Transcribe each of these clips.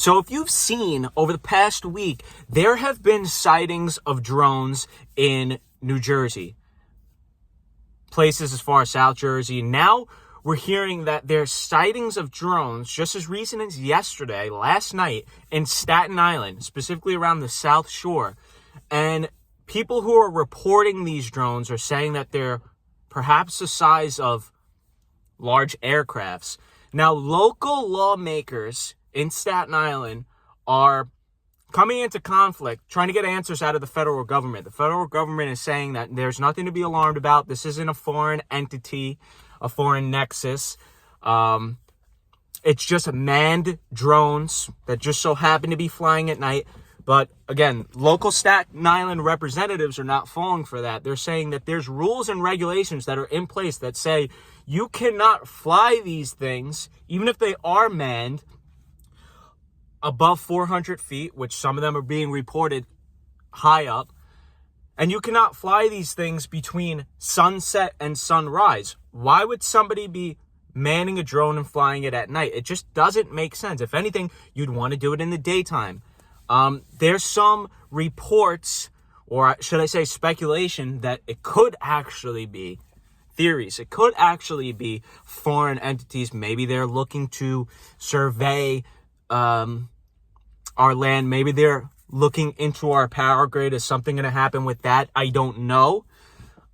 So if you've seen over the past week, there have been sightings of drones in New Jersey, places as far as South Jersey. Now we're hearing that there's sightings of drones just as recent as yesterday, last night, in Staten Island, specifically around the South Shore. And people who are reporting these drones are saying that they're perhaps the size of large aircrafts. Now, local lawmakers in Staten Island are coming into conflict, trying to get answers out of the federal government. The federal government is saying that there's nothing to be alarmed about. This isn't a foreign entity, a foreign nexus. It's just manned drones that just so happen to be flying at night. But again, local Staten Island representatives are not falling for that. They're saying that there's rules and regulations that are in place that say you cannot fly these things, even if they are manned, above 400 feet, which some of them are being reported high up. And you cannot fly these things between sunset and sunrise. Why would somebody be manning a drone and flying it at night? It just doesn't make sense. If anything, you'd want to do it in the daytime. There's some reports, or should I say speculation, that it could actually be theories. It could actually be foreign entities. Maybe they're looking to survey our land. Maybe they're looking into our power grid. Is something going to happen with that? I don't know.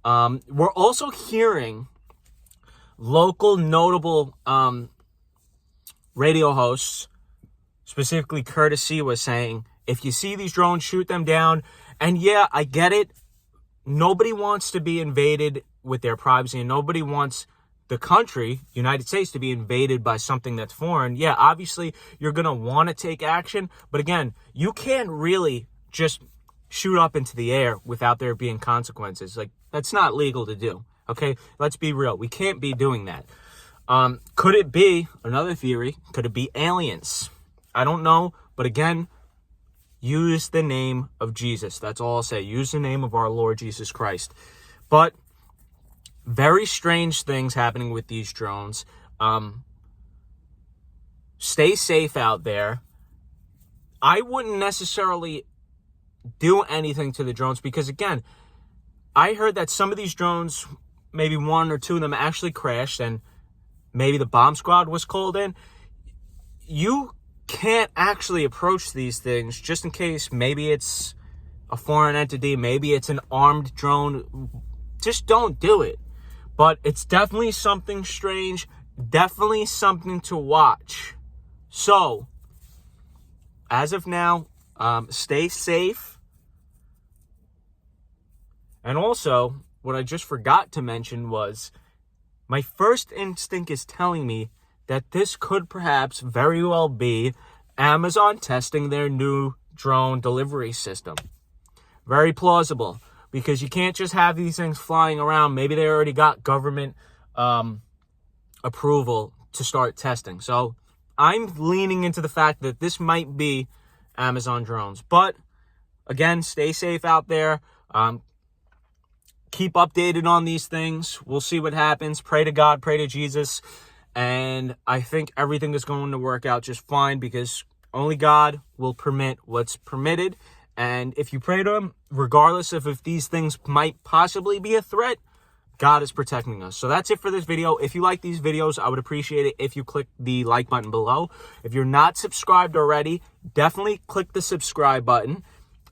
We're also hearing local notable radio hosts, specifically Courtesy, was saying, if you see these drones, shoot them down. And yeah, I get it. Nobody wants to be invaded with their privacy, and nobody wants the country, United States, to be invaded by something that's foreign. Yeah, obviously, you're going to want to take action. But again, you can't really just shoot up into the air without there being consequences. Like, that's not legal to do. Okay, let's be real. We can't be doing that. Could it be, another theory, could it be aliens? I don't know. But again, use the name of Jesus. That's all I'll say. Use the name of our Lord Jesus Christ. But very strange things happening with these drones. Stay safe out there. I wouldn't necessarily do anything to the drones because, again, I heard that some of these drones, maybe one or two of them actually crashed and maybe the bomb squad was called in. You can't actually approach these things just in case maybe it's a foreign entity, maybe it's an armed drone. Just don't do it. But it's definitely something strange, definitely something to watch. So, as of now, stay safe. And also, what I just forgot to mention was, my first instinct is telling me that this could perhaps very well be Amazon testing their new drone delivery system. Very plausible, because you can't just have these things flying around. Maybe they already got government approval to start testing. So I'm leaning into the fact that this might be Amazon drones. But again, stay safe out there. Keep updated on these things. We'll see what happens. Pray to God, pray to Jesus. And I think everything is going to work out just fine, because only God will permit what's permitted. And if you pray to him, regardless of if these things might possibly be a threat, God is protecting us. So that's it for this video. If you like these videos, I would appreciate it if you click the like button below. If you're not subscribed already, definitely click the subscribe button.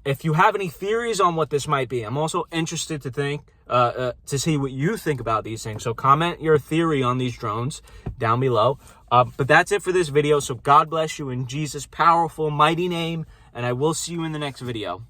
If you have any theories on what this might be, I'm also interested to see what you think about these things. So comment your theory on these drones down below. But that's it for this video. So God bless you in Jesus' powerful, mighty name. And I will see you in the next video.